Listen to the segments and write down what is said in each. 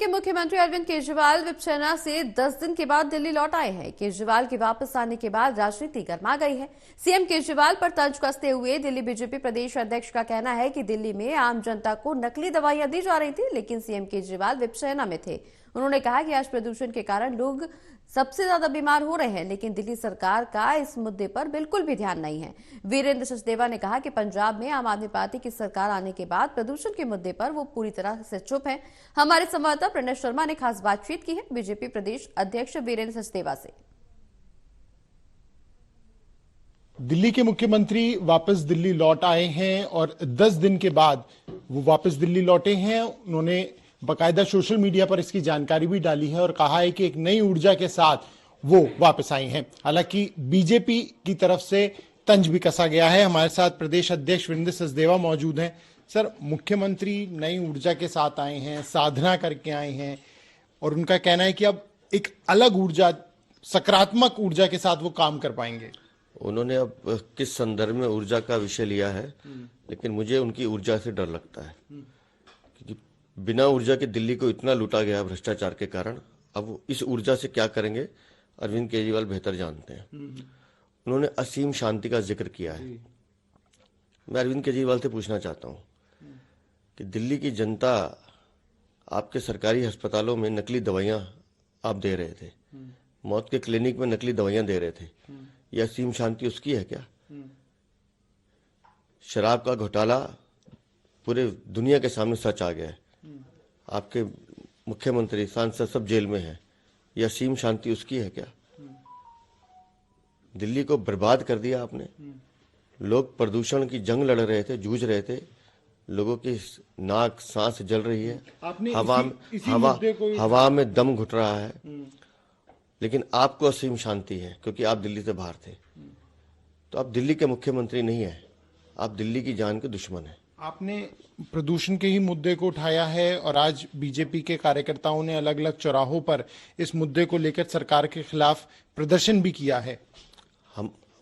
के मुख्यमंत्री अरविंद केजरीवाल विपचना से 10 दिन के बाद दिल्ली लौट आए हैं। केजरीवाल के वापस आने के बाद राजनीति गर्मा गई है। सीएम केजरीवाल पर तंज कसते हुए दिल्ली बीजेपी प्रदेश अध्यक्ष का कहना है कि दिल्ली में आम जनता को नकली दवाइयां दी जा रही थी, लेकिन सीएम केजरीवाल विपचना में थे। उन्होंने कहा कि आज प्रदूषण के कारण लोग सबसे ज्यादा बीमार हो रहे हैं, लेकिन दिल्ली सरकार का इस मुद्दे पर बिल्कुल भी ध्यान नहीं है। वीरेंद्र सचदेवा ने कहा कि पंजाब में आम आदमी पार्टी की सरकार आने के बाद प्रदूषण के मुद्दे पर वो पूरी तरह से चुप हैं। हमारे संवाददाता प्रणय शर्मा ने खास बातचीत की है बीजेपी प्रदेश अध्यक्ष वीरेंद्र सचदेवा से। दिल्ली के मुख्यमंत्री वापस दिल्ली लौट आए हैं और 10 दिन के बाद वो वापस दिल्ली लौटे हैं। उन्होंने बाकायदा सोशल मीडिया पर इसकी जानकारी भी डाली है और कहा है कि एक नई ऊर्जा के साथ वो वापस आई हैं। हालांकि बीजेपी की तरफ से तंज भी कसा गया है। हमारे साथ प्रदेश अध्यक्ष वीरेंद्र सचदेवा मौजूद हैं। सर, मुख्यमंत्री नई ऊर्जा के साथ आए हैं, साधना करके आए हैं और उनका कहना है कि अब एक अलग ऊर्जा, सकारात्मक ऊर्जा के साथ वो काम कर पाएंगे। उन्होंने अब किस संदर्भ में ऊर्जा का विषय लिया है, लेकिन मुझे उनकी ऊर्जा से डर लगता है क्योंकि बिना ऊर्जा के दिल्ली को इतना लूटा गया भ्रष्टाचार के कारण। अब इस ऊर्जा से क्या करेंगे अरविंद केजरीवाल बेहतर जानते हैं। उन्होंने असीम शांति का जिक्र किया है। मैं अरविंद केजरीवाल से पूछना चाहता हूं कि दिल्ली की जनता, आपके सरकारी अस्पतालों में नकली दवाइयां आप दे रहे थे, मौत के क्लिनिक में नकली दवाइयां दे रहे थे, यह असीम शांति उसकी है क्या? शराब का घोटाला पूरे दुनिया के सामने सच आ गया है। आपके मुख्यमंत्री, सांसद सब जेल में हैं, यह असीम शांति उसकी है क्या? दिल्ली को बर्बाद कर दिया आपने। लोग प्रदूषण की जंग लड़ रहे थे, जूझ रहे थे। लोगों की नाक, सांस जल रही है, हवा में दम घुट रहा है, लेकिन आपको असीम शांति है क्योंकि आप दिल्ली से बाहर थे। तो आप दिल्ली के मुख्यमंत्री नहीं है, आप दिल्ली की जान के दुश्मन हैं। आपने प्रदूषण के ही मुद्दे को उठाया है और आज बीजेपी के कार्यकर्ताओं ने अलग अलग चौराहों पर इस मुद्दे को लेकर सरकार के खिलाफ प्रदर्शन भी किया है।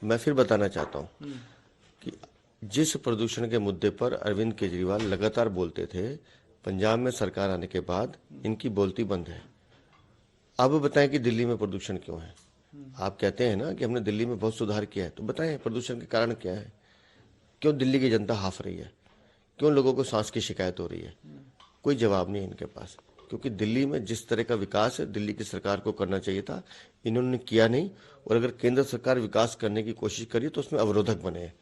मैं फिर बताना चाहता हूं कि जिस प्रदूषण के मुद्दे पर अरविंद केजरीवाल लगातार बोलते थे, पंजाब में सरकार आने के बाद इनकी बोलती बंद है। अब बताएं कि दिल्ली में प्रदूषण क्यों है। आप कहते हैं ना कि हमने दिल्ली में बहुत सुधार किया है, तो बताएं प्रदूषण के कारण क्या है? क्यों दिल्ली की जनता हाफ रही है? क्यों लोगों को सांस की शिकायत हो रही है? कोई जवाब नहीं है इनके पास, क्योंकि दिल्ली में जिस तरह का विकास है दिल्ली की सरकार को करना चाहिए था, इन्होंने किया नहीं। और अगर केंद्र सरकार विकास करने की कोशिश करी तो उसमें अवरोधक बने हैं।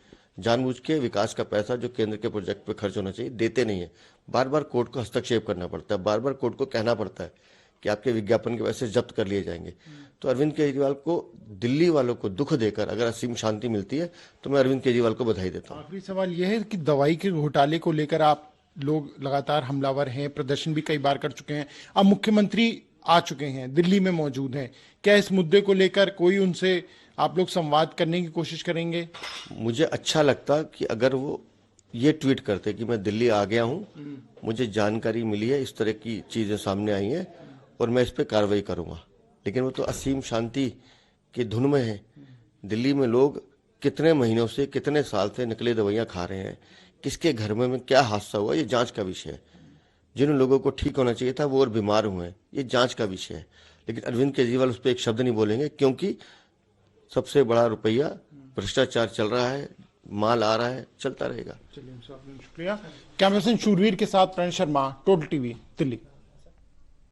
जानबूझ के विकास का पैसा जो केंद्र के प्रोजेक्ट पे खर्च होना चाहिए देते नहीं है। बार बार कोर्ट को हस्तक्षेप करना पड़ता है, बार बार कोर्ट को कहना पड़ता है कि आपके विज्ञापन के पैसे जब्त कर लिए जाएंगे। तो अरविंद केजरीवाल को, दिल्ली वालों को दुख देकर अगर असीम शांति मिलती है तो मैं अरविंद केजरीवाल को बधाई देता हूँ। आखिरी सवाल यह है कि दवाई के घोटाले को लेकर आप लोग लगातार हमलावर हैं, प्रदर्शन भी कई बार कर चुके हैं, अब मुख्यमंत्री आ चुके हैं, दिल्ली में मौजूद हैं, क्या इस मुद्दे को लेकर कोई उनसे आप लोग संवाद करने की कोशिश करेंगे? मुझे अच्छा लगता कि अगर वो ये ट्वीट करते कि मैं दिल्ली आ गया हूँ, मुझे जानकारी मिली है, इस तरह की चीजें सामने आई हैं और मैं इस पर कार्रवाई करूंगा। लेकिन वो तो असीम शांति की धुन में है। दिल्ली में लोग कितने महीनों से, कितने साल से नकली दवाइयां खा रहे हैं, किसके घर में क्या हादसा हुआ, ये जांच का विषय है। जिन लोगों को ठीक होना चाहिए था वो और बीमार हुए हैं, ये जांच का विषय है। लेकिन अरविंद केजरीवाल उस पर एक शब्द नहीं बोलेंगे क्योंकि सबसे बड़ा रुपया भ्रष्टाचार चल रहा है, माल आ रहा है, चलता रहेगा। चलिए, शुक्रिया। कैमरा पर्सन शूरवीर के साथ प्रणय शर्मा, टोटल टीवी, दिल्ली।